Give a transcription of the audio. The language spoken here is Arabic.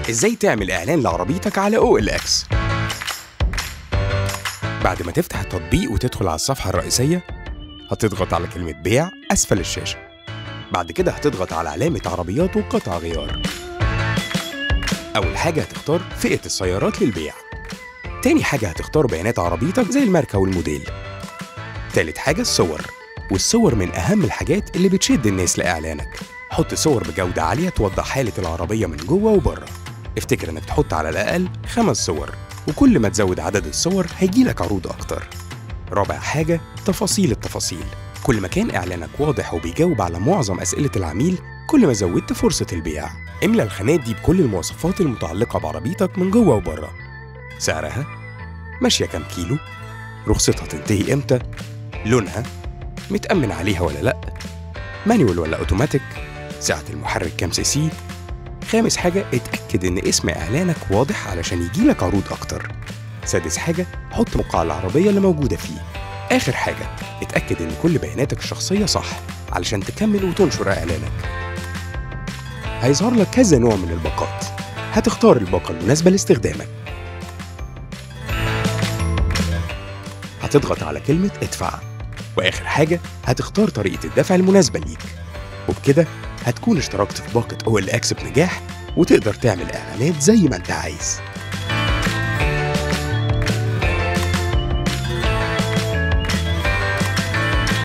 ازاي تعمل اعلان لعربيتك على OLX؟ بعد ما تفتح التطبيق وتدخل على الصفحة الرئيسية، هتضغط على كلمة بيع أسفل الشاشة. بعد كده هتضغط على علامة عربيات وقطع غيار. أول حاجة هتختار فئة السيارات للبيع. تاني حاجة هتختار بيانات عربيتك زي الماركة والموديل. تالت حاجة الصور، والصور من أهم الحاجات اللي بتشد الناس لإعلانك. حط صور بجودة عالية توضح حالة العربية من جوه وبره. افتكر إنك تحط على الأقل 5 صور، وكل ما تزود عدد الصور هيجيلك عروض أكتر. رابع حاجة تفاصيل التفاصيل. كل ما كان إعلانك واضح وبيجاوب على معظم أسئلة العميل، كل ما زودت فرصة البيع. املى الخانات دي بكل المواصفات المتعلقة بعربيتك من جوه وبره: سعرها، ماشية كام كيلو، رخصتها تنتهي امتى، لونها، متأمن عليها ولا لأ، مانيوال ولا أوتوماتيك، سعة المحرك كام سي. خامس حاجة اتأكد إن اسم إعلانك واضح علشان يجيلك عروض أكتر. سادس حاجة حط موقع العربية اللي موجودة فيه. آخر حاجة اتأكد إن كل بياناتك الشخصية صح علشان تكمل وتنشر إعلانك. هيظهر لك كذا نوع من الباقات، هتختار الباقة المناسبة لاستخدامك. هتضغط على كلمة ادفع، وآخر حاجة هتختار طريقة الدفع المناسبة ليك. وبكده هتكون اشتركت في باقة OLX بنجاح، وتقدر تعمل إعلانات زي ما أنت عايز.